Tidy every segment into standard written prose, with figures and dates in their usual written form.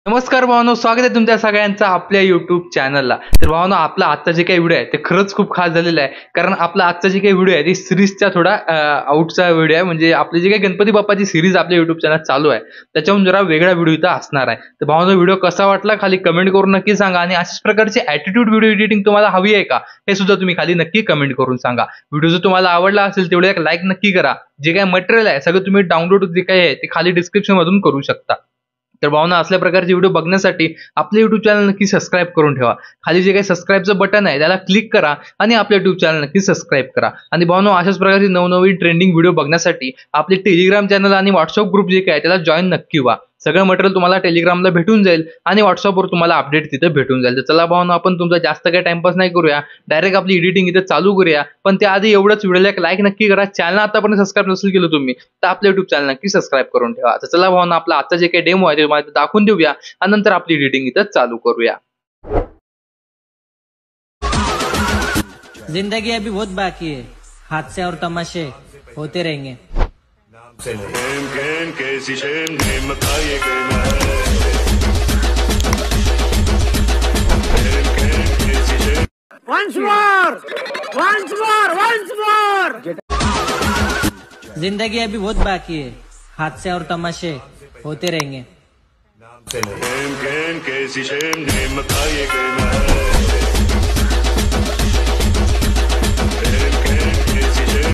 नमस्कार भावांनो, स्वागत आहे तुमच्या सगळ्यांचं आपल्या युट्यूब चॅनलला. तर भावांनो, आपला आजचा जे काही व्हिडिओ आहे ते खरंच खूप खास झालेला आहे. कारण आपला आजचा जे काही व्हिडिओ आहे ती सिरीजचा थोडा आउटचा व्हिडिओ आहे. म्हणजे आपली जी काही गणपती बाप्पाची सिरीज आपल्या युट्यूब चॅनल चालू आहे त्याच्याहून जरा वेगळा व्हिडिओ इथं असणार आहे. तर भावांनो, व्हिडिओ कसा वाटला खाली कमेंट करून नक्की सांगा. आणि अशाच प्रकारची ॲटिट्यूड व्हिडिओ एडिटिंग तुम्हाला हवी आहे का, हे सुद्धा तुम्ही खाली नक्की कमेंट करून सांगा. व्हिडिओ जर तुम्हाला आवडला असेल तेवढे एक लाईक नक्की करा. जे काही मटेरियल आहे सगळं तुम्ही डाउनलोड जे काही आहे ते खाली डिस्क्रिप्शन मधून करू शकता. तर भावना असल्या प्रकारचे व्हिडिओ बघण्यासाठी आपले युट्यूब चॅनल नक्की सबस्क्राईब करून ठेवा. खाली जे काही सबस्क्राईबचं बटन आहे त्याला क्लिक करा आणि आपल्या युट्यूब चॅनल नक्की सबस्क्राईब करा. आणि भावनो, अशाच प्रकारची नवनवीन ट्रेंडिंग व्हिडिओ बघण्यासाठी आपले टेलिग्राम चॅनल आणि व्हॉट्सअप ग्रुप जे काय त्याला जॉईन नक्की व्हा. सगळं मटेरियल तुम्हाला टेलिग्रामला भेटून जाईल आणि व्हॉट्सअपवर तुम्हाला अपडेट तिथे भेटून जाईल. तर चला भावना, आपण तुमचा जास्त काही टाइमपास नाही करूया, डायरेक्ट आपली एडिटिंग इथे चालू करूया. पण त्याआधी एवढंच, व्हिडिओला एक लाईक नक्की करा. चॅनल आतापर्यंत सबस्क्राईब नसेल केलं तुम्ही तर आपल्या युट्यूब चॅनल नक्की सबस्क्राईब करून ठेवा. तर चला भावना, आपला आजचा जे काही डेमो आहे ते तुम्हाला दाखवून देऊया आणि नंतर आपली एडिटिंग इथं चालू करूया. जिंदगी अभी बहुत बाकी है, हादसे और तमाशे होते रहेंगे. Game, game, कैसी शेम नेम खाए गए ना Game, game, कैसी शेम Once more! Once more! Once more! जिंदगी अभी बहुत बाकी है, हादसे और तमाशे होते रहेंगे. Game, game, कैसी शेम नेम खाए गए ना Game, game, कैसी शेम.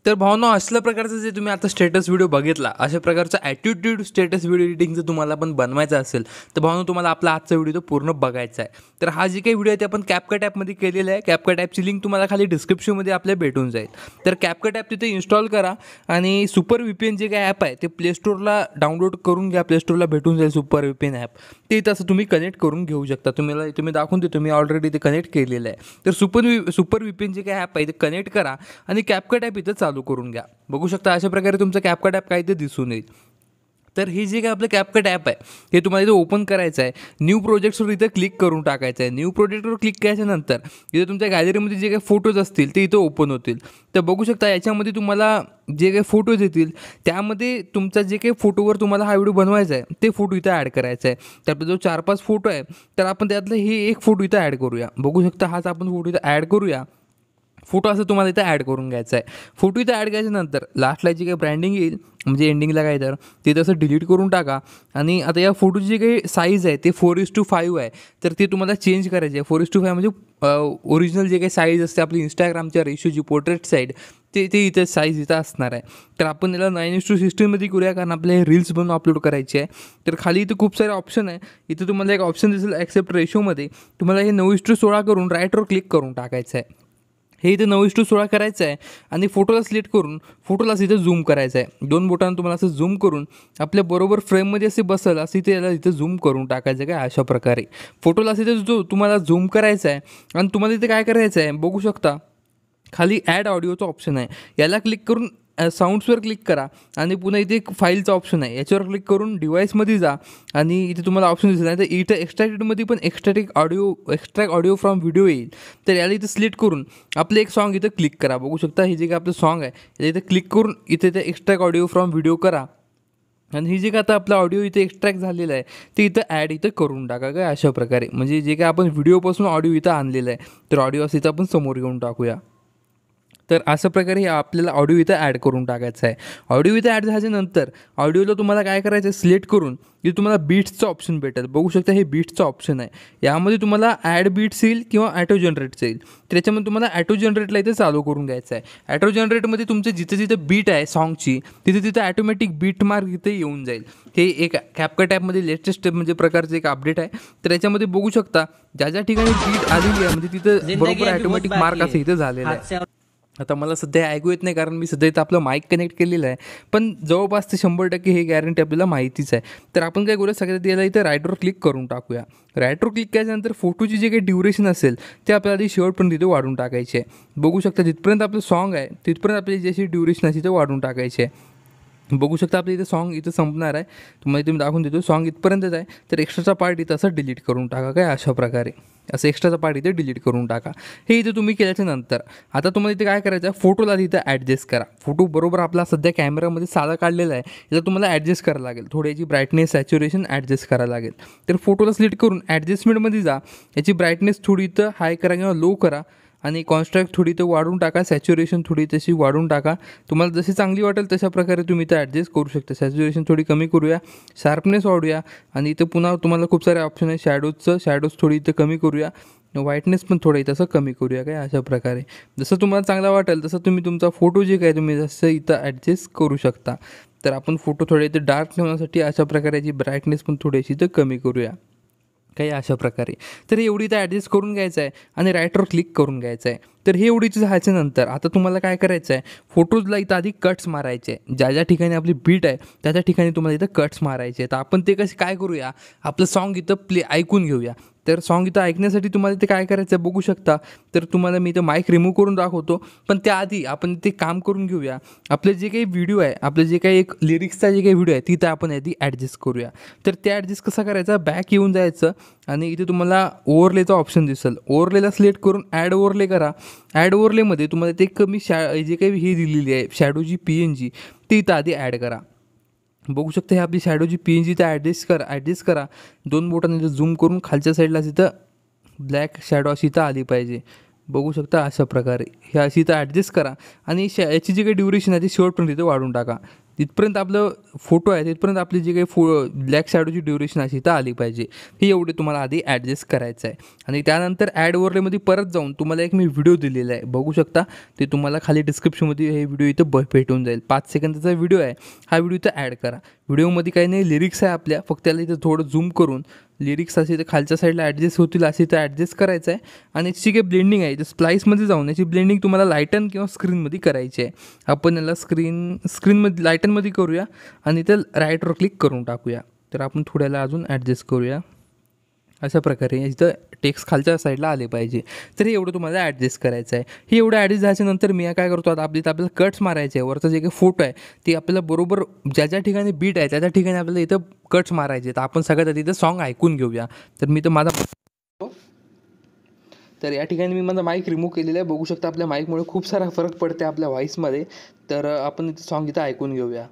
तर भावनो, असल्या प्रकारचं जे तुम्ही आता स्टेटस व्हिडिओ बघितला, अशा प्रकारचा ॲटिट्यूड स्टेटस व्हिडिओ एडिटिंग जर तुम्हाला पण बनवायचा असेल तर भावनो, तुम्हाला आपला आजचा व्हिडिओ तो पूर्ण बघायचा आहे. तर हा जे काही व्हिडिओ आहे ते आपण कॅपकट ॲपमध्ये केलेला आहे. कॅपकट ॲपची लिंक तुम्हाला खाली डिस्क्रिप्शनमध्ये आपल्या भेटून जाईल. तर कॅपकट ॲप तिथे इन्स्टॉल करा आणि सुपर VPN जे काही ॲप आहे ते प्ले स्टोअरला डाउनलोड करून घ्या. प्ले स्टोअरला भेटून जाईल सुपर VPN ॲप. ते तसं तुम्ही कनेक्ट करून घेऊ शकता. तुम्ही दाखवून देतो, मी ऑलरेडी ते कनेक्ट केलेलं आहे. तर सुपर VPN जे काही ॲप आहे ते कनेक्ट करा आणि कॅपकट ॲप इथं चालू करून घ्या. बघू शकता अशा प्रकारे तुमचं कॅपकट ॲप काय ते दिसून येईल. तर हे जे काय आपलं कॅपकट ॲप आहे हे तुम्हाला इथं ओपन करायचं आहे. न्यू प्रोजेक्ट्सवर इथं क्लिक करून टाकायचं आहे. न्यू प्रोजेक्टवर क्लिक केल्याच्यानंतर इथं तुमच्या गॅलरीमध्ये जे काही फोटोज असतील ते इथं ओपन होतील. तर बघू शकता याच्यामध्ये तुम्हाला जे काही फोटोज येतील त्यामध्ये तुमचा जे काही फोटोवर तुम्हाला हा व्हिडिओ बनवायचा आहे ते फोटो इथं ॲड करायचा आहे. तर आपला जो 4-5 फोटो आहे तर आपण त्यातलं हे एक फोटो इथं ॲड करूया. बघू शकता हाच आपण फोटो इथं ॲड करूया. फोटो असं तुम्हाला इथं ॲड करून घ्यायचा आहे. फोटो इथं ॲड केल्याच्यानंतर लास्टला जी काही ब्रँडिंग येईल म्हणजे एंडिंगला काय तर ते तसं डिलीट करून टाका. आणि आता या फोटोची जी काही साईज आहे ते 4:5 आहे. तर ते तुम्हाला चेंज करायचे आहे. 4:5 म्हणजे ओरिजिनल जे काही साईज असते आपली इंस्टाग्रामच्या रेशोची पोर्ट्रेट साईड ते इथं साईज इथं असणार आहे. तर आपण याला 9:16 करूया, कारण आपल्याला हे रील्स बनवून अपलोड करायची आहे. तर खाली इथं खूप सारे ऑप्शन आहे. इथं तुम्हाला एक ऑप्शन दिसेल ॲक्सेप्ट रेशोमध्ये. तुम्हाला हे 9:16 करून राईटवर क्लिक करून टाकायचं आहे. हे इथं 9:16 करायचं आहे आणि फोटोला सिलेक्ट करून फोटोलाच इथं झूम करायचं आहे. 2 बोटांना तुम्हाला असं झूम करून आपल्या बरोबर फ्रेममध्ये असे बसेल असं इथे याला इथं झूम करून टाकायचं काय अशा प्रकारे. फोटोला इथं जो तुम्हाला झूम करायचा आहे आणि तुम्हाला इथे काय करायचं आहे बघू शकता खाली ॲड ऑडिओचं ऑप्शन आहे. याला क्लिक करून साऊंड्सवर क्लिक करा आणि पुन्हा इथे एक फाईलचा ऑप्शन आहे याच्यावर क्लिक करून डिव्हाइसमध्ये जा आणि इथे तुम्हाला ऑप्शन दिसेल. नाही तर इथं एक्स्ट्रॅक्टेडमध्ये पण एक्स्ट्रॅक्ट ऑडिओ फ्रॉम व्हिडिओ येईल. तर याला इथं सिलेक्ट करून आपलं एक सॉन्ग इथं क्लिक करा. बघू शकता हे जे काय आपलं सॉन्ग आहे याला इथं क्लिक करून इथे ते एक्स्ट्रॅक्ट ऑडिओ फ्रॉम व्हिडिओ करा. आणि ही जे काय आता आपला ऑडिओ इथे एक्स्ट्रॅक्ट झालेला आहे ते इथं ॲड इथं करून टाका काय अशा प्रकारे. म्हणजे जे काय आपण व्हिडिओपासून ऑडिओ इथं आणलेलं आहे तर ऑडिओ असं इथं आपण समोर घेऊन टाकूया. तर अशा प्रकारे आपल्याला ऑडिओ इथं ॲड करून टाकायचं आहे. ऑडिओ इथं ॲड झाल्यानंतर ऑडिओला तुम्हाला काय करायचं आहे सिलेक्ट करून इथे तुम्हाला बीट्सचं ऑप्शन भेटेल. बघू शकता हे बीट्सचं ऑप्शन आहे. यामध्ये तुम्हाला ॲड बीट्स येईल किंवा ॲटो जनरेटचं येईल. त्याच्यामध्ये तुम्हाला ॲटो जनरेटला इथे चालू करून घ्यायचं आहे. ॲटो जनरेटमध्ये तुमचं जिथं बीट आहे सॉन्गची तिथं ॲटोमॅटिक बीट मार्क इथे येऊन जाईल. हे एक कॅपकट ॲपमध्ये लेटेस्ट म्हणजे प्रकारचं एक अपडेट आहे. तर याच्यामध्ये बघू शकता ज्या ठिकाणी बीट आलेली आहे म्हणजे तिथं बरोबर ॲटोमॅटिक मार्क असं इथं झालेलं आहे. आता मला सध्या ऐकू येत नाही कारण मी सध्या इथं आपलं माईक कनेक्ट केलेलं आहे. पण जवळपास ते 100% हे गॅरंटी आपल्याला माहितीच आहे. तर आपण काय करूया सगळ्यात याला इथं राईटवर क्लिक करून टाकूया. राईटवर क्लिक केल्यानंतर फोटोची जे काही ड्युरेशन असेल ते आपल्याला आधी शेवटपर्यंत तिथे वाढून टाकायचे आहे. बघू शकता जिथपर्यंत आपलं सॉन्ग आहे तिथपर्यंत आपली जशी ड्युरेशन आहे तिथे वाढून टाकायची आहे. बघू शकता आपल्या इथे सॉन्ग इथं संपणार आहे. तुम्हाला इथे मी दाखवून देतो सॉन्ग इथपर्यंतच आहे. तर एक्स्ट्राचा पार्ट इथं असं डिलीट करून टाका. काय अशा प्रकारे असं एक्स्ट्राचा पार्ट इथे डिलीट करून टाका. हे इथे तुम्ही केल्याच्या नंतर आता तुम्हाला इथे काय करायचं आहे, फोटोला तिथं ॲडजस्ट करा. फोटो बरोबर आपला सध्या कॅमेरामध्ये साधा काढलेला आहे, याला तुम्हाला ॲडजस्ट करायला लागेल. थोडी याची ब्राईटनेस सॅच्युरेशन ॲडजस्ट करायला लागेल. तर फोटोला सिलेक्ट करून ॲडजस्टमेंटमध्ये जा. याची ब्राईटनेस थोडी इथं हाय करा किंवा लो करा आणि कॉन्स्ट्रास्ट थोडी इथं वाढवून टाका. सॅच्युरेशन थोडी तशी वाढवून टाका. तुम्हाला जशी चांगली वाटेल तशा प्रकारे तुम्ही इथं ॲडजस्ट करू शकता. सॅच्युरेशन थोडी कमी करूया, शार्पनेस वाढूया आणि इथं पुन्हा तुम्हाला खूप सारे ऑप्शन आहे. शॅडोज थोडी इथं कमी करूया, व्हाईटनेस पण थोडं तसं कमी करूया. काय अशा प्रकारे जसं तुम्हाला चांगला वाटेल तसं तुम्ही तुमचा फोटो जे काय तुम्ही जसं इथं ॲडजस्ट करू शकता. तर आपण फोटो थोडे इथं डार्क ठेवण्यासाठी अशा प्रकारे याची ब्राईटनेस पण थोडीशी इथं कमी करूया. काही अशा प्रकारे. तर हे एवढी इथं ॲडजस्ट करून घ्यायचं आहे आणि राईटवर क्लिक करून घ्यायचं आहे. तर हे एवढीच झाल्याच्यानंतर आता तुम्हाला काय करायचं आहे, फोटोजला इथं आधी कट्स मारायचे. ज्या ज्या ठिकाणी आपली बीट आहे त्या त्या ठिकाणी तुम्हाला इथं कट्स मारायचे. तर आपण ते कसे काय करूया, आपलं सॉन्ग इथं ऐकून घेऊया. तर सॉन्ग इथं ऐकण्यासाठी तुम्हाला इथे काय करायचं आहे बघू शकता. तर तुम्हाला मी इथं माईक रिमूव्ह करून दाखवतो, पण त्याआधी आपण ते काम करून घेऊया. आपलं जे काही व्हिडिओ आहे, आपलं जे काही एक लिरिक्सचा जे काही व्हिडिओ आहे तिथं आपण आधी ॲडजस्ट करूया. तर ते ॲडजस्ट कसा करायचा, बॅक येऊन जायचं आणि इथे तुम्हाला ओव्हरलेचा ऑप्शन दिसेल. ओव्हरलेला सिलेक्ट करून ॲड ओव्हरले करा. ॲड ओव्हरलेमध्ये तुम्हाला ते कमी जे काही ही दिलेली आहे शॅडोची PNG ती इथं आधी ॲड करा. बघू शकता हे आपली शॅडोची PNG इथं ॲडजस्ट करा. 2 बोटांनी इथं झूम करून खालच्या साईडला तिथं ब्लॅक शॅडो अशी इथं आली पाहिजे. बघू शकता अशा प्रकारे हे अशी इथं ॲडजस्ट करा आणि याची जी काही ड्युरेशन आहे ती शेवटपर्यंत इथं वाढून टाका. तिथपर्यंत आपलं फोटो आहे तिथपर्यंत आपली जी काही ब्लॅक शॅडोची ड्युरेशन अशी इथं आली पाहिजे. हे एवढे तुम्हाला आधी ॲडजस्ट करायचं आहे. आणि त्यानंतर ॲड ओव्हरलेमध्ये परत जाऊन तुम्हाला एक मी व्हिडिओ दिलेला आहे बघू शकता. ते तुम्हाला खाली डिस्क्रिप्शनमध्ये हे व्हिडिओ इथं भेटून जाईल. 5 सेकंदाचा व्हिडिओ आहे. हा व्हिडिओ इथं ॲड करा. व्हिडिओमध्ये काही नाही, लिरिक्स आहे आपल्या, फक्त त्याला इथं थोडं झूम करून लिरिक्स असे इथं खालच्या साईडला ॲडजस्ट होतील असे इथं ॲडजस्ट करायचं आहे. आणि याची काही ब्लेंडिंग आहे तर स्प्लाईसमध्ये जाऊन याची ब्लेंडिंग तुम्हाला लाईटन किंवा स्क्रीनमध्ये करायची आहे. आपण याला स्क्रीनमध्ये लाईटनमध्ये करूया आणि इथं राईटवर क्लिक करून टाकूया. तर आपण थोड्याला अजून ॲडजस्ट करूया अशा प्रकारे. इथं टेक्स्ट खालच्या साईडला आले पाहिजे. तर हे एवढं तुम्हाला ॲडजस्ट करायचं आहे. हे एवढं ॲडजस्ट झाल्याच्यानंतर मी काय करतो, आता आपल्याला कट्स मारायचे आहे. वरचा जे काही फोटो आहे ते आपल्याला बरोबर ज्या ज्या ठिकाणी बीट आहे त्या त्या ठिकाणी आपल्याला इथं कट्स मारायचे. तर आपण सगळ्यात आधी इथं सॉन्ग ऐकून घेऊया. तर मी तर तर या ठिकाणी मी माझा माईक रिमूव्ह केलेला आहे. बघू शकता आपल्या माईकमुळे खूप सारा फरक पडते आपल्या व्हॉईसमध्ये. तर आपण इथं सॉन्ग इथं ऐकून घेऊया.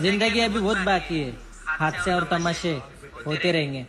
जिंदगी अभी बहुत बाकी है, हादसे और तमाशे होते रहेंगे.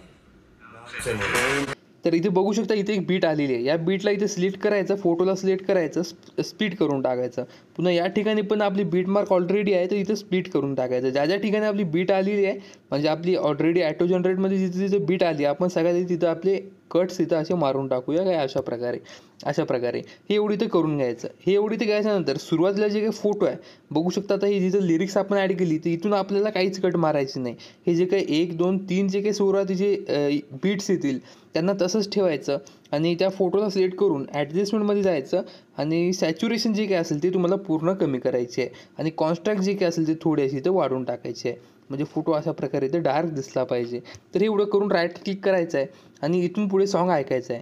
तर इथे बघू शकता इथे एक बीट आलेली आहे. या बीटला इथे सिलेक्ट करायचं, फोटोला सिलेक्ट करायचं, स्प्लिट करून टाकायचं. पुन्हा या ठिकाणी पण आपली बीट मार्क ऑलरेडी आहे तर इथं स्प्लिट करून टाकायचं. ज्या ज्या ठिकाणी आपली बीट आलेली आहे म्हणजे आपली ऑलरेडी ॲटो जनरेटमध्ये जिथे जिथे बीट आली आपण सगळ्यात तिथं आपले कट्स इथं असे मारून टाकूया. काय अशा प्रकारे हे एवढी इथं करून घ्यायचं. हे एवढी इथं घ्यायच्यानंतर सुरुवातीला जे काही फोटो आहे बघू शकता. आता ही जिथं लिरिक्स आपण ॲड केली तर इथून आपल्याला काहीच कट मारायची नाही. हे जे काही 1, 2, 3 जे काही सुरुवातीचे बीट्स येतील त्यांना तसंच ठेवायचं आणि त्या फोटोला सिलेक्ट करून ॲडजस्टमेंटमध्ये जायचं आणि सॅच्युरेशन जे काही असेल ते तुम्हाला पूर्ण कमी करायचे आहे आणि कॉन्स्ट्रास्ट जे काही असेल ते थोडी अशी इथं वाढवून टाकायचे आहे. म्हणजे फोटो अशा प्रकारे इथं डार्क दिसला पाहिजे. तर हे एवढं करून राईट क्लिक करायचं आहे आणि इथून पुढे सॉन्ग ऐकायचं आहे.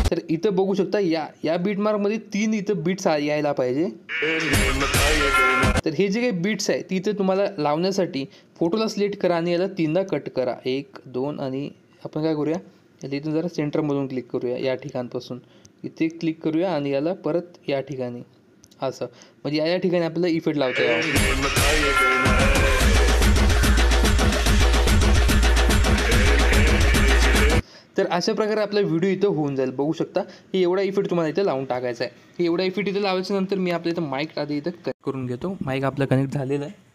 तर इथं बघू शकता या बीट मार्कमध्ये 3 इथं बीट्स यायला पाहिजे. तर हे जे काही बीट्स आहे ती इथं तुम्हाला लावण्यासाठी फोटोला सिलेक्ट करा आणि याला 3दा कट करा. 1, 2 आणि आपण काय करूया याला इथून जरा सेंटरमधून क्लिक करूया. या ठिकाणपासून इथे क्लिक करूया आणि याला परत या ठिकाणी असं म्हणजे या ठिकाणी आपल्याला इफेक्ट लावता यावं. तर अशा प्रकारे आपला व्हिडिओ इथं होऊन जाईल. बघू शकता हे एवढा इफेक्ट तुम्हाला इथं लावून टाकायचा आहे. हे एवढा इफेक्ट इथं लावायच्यानंतर मी आपल्या इथं माईक आधी इथं कनेक्ट करून घेतो. माईक आपला कनेक्ट झालेला आहे.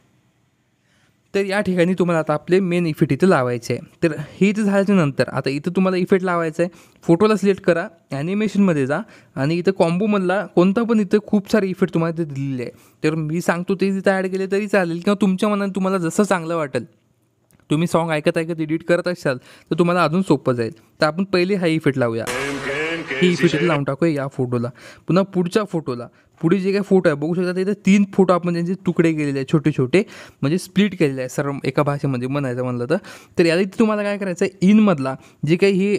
तर या ठिकाणी तुम्हाला आता आपले मेन इफेक्ट इथं लावायचे आहे. तर हे इथं झाल्याच्यानंतर आता इथं तुम्हाला इफेक्ट लावायचा आहे. फोटोला सिलेक्ट करा, ॲनिमेशनमध्ये जा आणि इथं कॉम्बोमधला कोणता पण इथं खूप सारे इफेक्ट तुम्हाला इथं दिलेले आहे. तर मी सांगतो ते इथं ॲड केले तरी चालेल किंवा तुमच्या मनात तुम्हाला जसं चांगलं वाटेल. तुम्ही सॉन्ग ऐकत एडिट करत असाल तर तुम्हाला अजून सोपं जाईल. तर आपण पहिले हा इफेक्ट लावूया. ही इफेक्ट लावून टाकूया या फोटोला. पुन्हा पुढच्या फोटोला पुढे जे काही फोटो आहे बघू शकता, इथे 3 फोटो आपण त्यांचे तुकडे केलेले आहेत, छोटे छोटे, म्हणजे स्प्लिट केलेले आहे सर्व एका भाषेमध्ये म्हणायचं म्हणलं तर याला इथे तुम्हाला काय करायचं आहे, इनमधला जे काही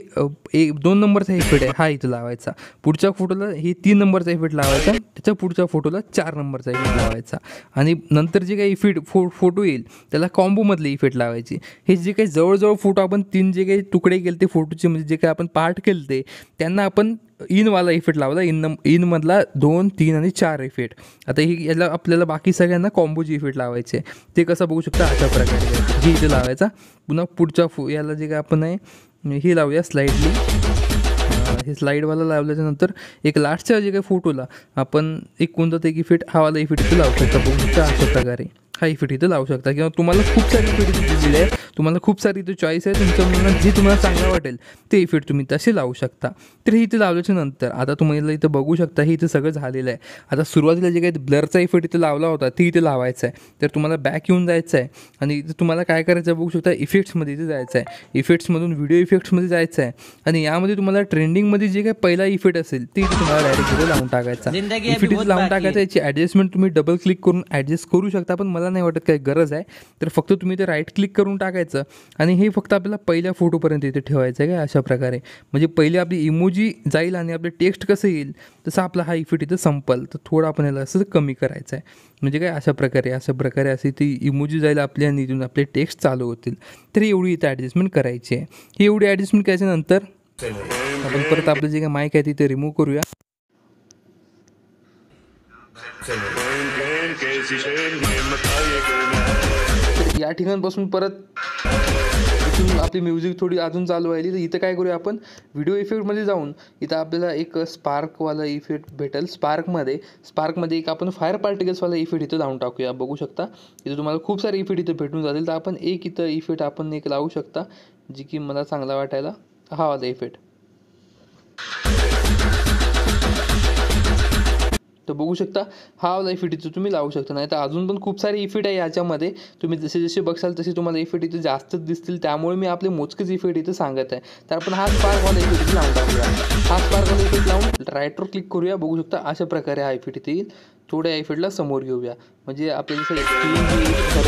हे 2 नंबरचा इफेक्ट आहे हा इथं लावायचा, पुढच्या फोटोला हे 3 नंबरचा इफेक्ट लावायचा, त्याच्या पुढच्या फोटोला 4 नंबरचा इफेक्ट लावायचा, आणि नंतर जे काही फोटो येईल त्याला कॉम्बोमधले इफेक्ट लावायचे. हे जे काही जवळजवळ फोटो आपण 3 जे काही तुकडे केले ते फोटोचे, म्हणजे जे काही आपण पार्ट केले ते त्यांना आपण इनवाला इफेक्ट लावला, इनमधला 2, 3 आणि 4 इफेक्ट. आता याला आपल्याला बाकी सगळ्यांना कॉम्बोची इफेक्ट लावायचे. ते कसं बघू शकता अशा प्रकारे हे इथे लावायचा. पुन्हा पुढच्या याला जे काय आपण आहे हे लावूया स्लाईडली, हे स्लाईडवाला लावल्याच्यानंतर एक लास्टच्या जे काही फोटोला आपण एक कोणता ते इफेक्ट हावाला इफेक्ट इथे लावू शकता. बघू शकता अशा प्रकारे हा इफेक्ट इथं लावू शकता, किंवा तुम्हाला खूप सारे इफेक्ट इथे दिलेले आहे, तुम्हाला खूप सारी इथे चॉईस आहे, तुमच्या मनात जे तुम्हाला चांगलं वाटेल ते इफेक्ट तुम्ही तसे लावू शकता. तर हे इथे लावल्याच्या नंतर आता तुम्हाला इथं बघू शकता हे इथं सगळं झालेलं आहे. आता सुरुवातीला जे काही ब्लरचा इफेक्ट इथे लावला होता ते इथे लावायचा आहे. तर तुम्हाला बॅक येऊन जायचं आहे आणि इथे तुम्हाला काय करायचं आहे बघू शकता, इफेक्ट्समध्ये इथे जायचं आहे, इफेक्ट्समधून व्हिडिओ इफेक्ट्समध्ये जायचं आहे, आणि यामध्ये तुम्हाला ट्रेंडिंगमध्ये जे काही पहिला इफेक्ट असेल ते इथे तुम्हाला डायरेक्ट इथे लावून टाकायचा. इफेक्ट इथे लावून टाकायचा, याची ॲडजस्टमेंट तुम्ही डबल क्लिक करून ॲडजस्ट करू शकता, पण मला नाही वाटत काही गरज आहे. तर फक्त तुम्ही ते राईट क्लिक करून टाकायचं आणि हे फक्त आपल्याला पहिल्या फोटोपर्यंत इथे ठेवायचं आहे काय अशा प्रकारे. म्हणजे पहिले आपली इमोजी जाईल आणि आपलं टेक्स्ट कसं येईल तसं आपला हा इफेक्ट इथं संपल. तर थोडं आपण याला असं कमी करायचं आहे, म्हणजे काय अशा प्रकारे अशी ती इमोजी जाईल आपली आणि इथून आपले टेक्स्ट चालू होतील. तर एवढी इथं ॲडजस्टमेंट करायची आहे. ही एवढी ॲडजस्टमेंट करायच्यानंतर आपण परत आपलं जे काही माईक आहे तिथे रिमूव्ह करूया. तर या ठिकाणपासून परत इथून आपली म्युझिक थोडी अजून चालू राहिली. तर इथं काय करूया आपण, व्हिडिओ इफेक्टमध्ये जाऊन इथं आपल्याला एक स्पार्कवाला इफेक्ट भेटेल. स्पार्कमध्ये एक आपण फायर पार्टिकल्सवाला इफेक्ट इथं लावून टाकूया. बघू शकता इथं तुम्हाला खूप सारे इफेक्ट इथं भेटून जातील. तर आपण एक इथं इफेक्ट आपण एक लावू शकता जी की मला चांगला वाटायला, हा वाला इफेक्ट. तर बघू शकता हा वाला इफेक्ट इथं तुम्ही लावू शकता. नाही तर अजून पण खूप सारे इफेक्ट आहे याच्यामध्ये, तुम्ही जसे जसे बघाल तसे तुम्हाला इफेक्ट इथे जास्तच दिसतील, त्यामुळे मी आपले मोजकेच इफेक्ट इथं सांगत आहे. तर आपण हा स्पार्कवाला इफेक्ट इथे लावून टाकूया. हा स्पार्कवाला इफेक्ट लावून राईटवर क्लिक करूया. बघू शकता अशा प्रकारे हा इफेक्ट इथे येईल. थोड्या इफेक्टला समोर घेऊया, म्हणजे आपल्या जसं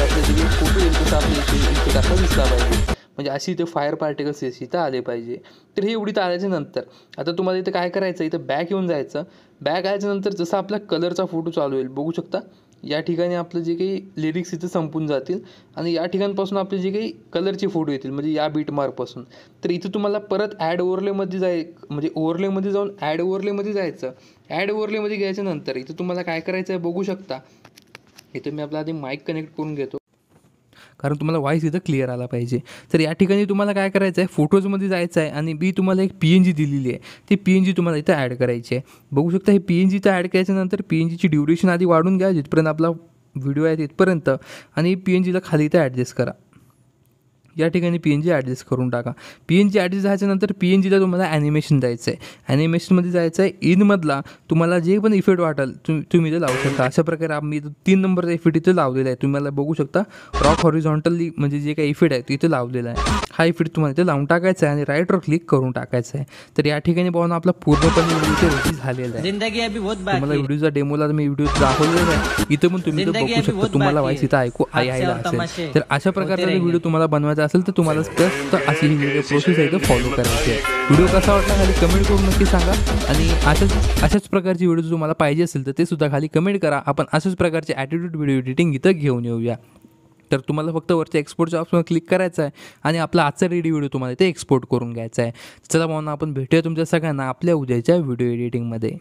आपले जे फोटो येईल तसं आपले इफेक्ट असा दिसला पाहिजे, म्हणजे अशी इथे फायर पार्टिकल्स इथं आले पाहिजे. तर हे एवढी आल्याच्या नंतर आता तुम्हाला इथं काय करायचं, इथं बॅक येऊन जायचं. बॅक आल्याच्यानंतर जसं आपला कलरचा फोटो चालू होईल बघू शकता या ठिकाणी आपलं जे काही लिरिक्स इथं संपून जातील आणि या ठिकाणपासून आपले जे काही कलरचे फोटो येतील, म्हणजे या बीटमार्कपासून. तर इथं तुम्हाला परत ॲड ओव्हरलेमध्ये म्हणजे ओव्हरलेमध्ये जाऊन ॲड ओव्हरलेमध्ये जायचं. ॲड ओव्हरलेमध्ये गेल्याच्यानंतर इथं तुम्हाला काय करायचं आहे बघू शकता. इथं मी आपला आधी माईक कनेक्ट करून घेतो, कारण तुम्हाला व्हॉईस इथं क्लिअर आला पाहिजे. तर या ठिकाणी तुम्हाला काय करायचं आहे, फोटोजमध्ये जायचं आहे आणि तुम्हाला एक PNG दिलेली आहे, ती PNG तुम्हाला इथं ॲड करायची आहे. बघू शकता ही PNG इथं ॲड केल्याच्यानंतर PNGची ड्युरेशन आधी वाढून घ्या जिथपर्यंत आपला व्हिडिओ आहे तिथपर्यंत, आणि PNGला खाली इथं ॲडजस्ट करा. या ठिकाणी PNG ॲडजस्ट करून टाका. PNG ॲडजस्ट झाल्याच्यानंतर PNGला तुम्हाला ॲनिमेशन द्यायचं आहे. ॲनिमेशनमध्ये जायचं आहे. इनमधला तुम्हाला जे पण इफेक्ट वाटेल तुम्ही इथं लावू शकता. अशा प्रकारे आम्ही इथं 3 नंबरचा इफेक्ट इथं लावलेला आहे. तुम्हाला बघू शकता रॉक हॉरिझॉन्टली म्हणजे जे काही इफेक्ट आहे तो इथं लावलेला आहे. हा इफेक्ट तुम्हाला इथं लावून टाकायचा आहे आणि राईटवर क्लिक करून टाकायचं आहे. तर या ठिकाणी पाहून आपला पूर्णपणे व्हिडिओ रेडी झालेला आहे. तुम्हाला व्हिडिओचा डेमोला मी व्हिडिओ दाखवलेला आहे. इथं पण तुम्ही बघू शकता. तुम्हाला व्हॉईस इथं ऐकू यायला असेल तर अशा प्रकारचा व्हिडिओ तुम्हाला बनवायचा असेल तर तुम्हाला जास्त अशी ही व्हिडिओ प्रोसेस आहे फॉलो करायची आहे. व्हिडिओ कसा वाटला खाली कमेंट करून नक्की सांगा, आणि अशाच प्रकारची व्हिडिओ तुम्हाला पाहिजे असेल तर ते सुद्धा खाली कमेंट करा. आपण अशाच प्रकारचे ॲटिट्यूड व्हिडिओ एडिटिंग इथं घेऊन येऊया. तर तुम्हाला फक्त वरच्या एक्सपोर्टच्या ऑप्शनवर क्लिक करायचं आहे आणि आपला आजचा रेडी व्हिडिओ तुम्हाला इथे एक्सपोर्ट करून घ्यायचा आहे. चला म्हणून आपण भेटूया तुमच्या सगळ्यांना आपल्या उद्याच्या व्हिडिओ एडिटिंगमध्ये.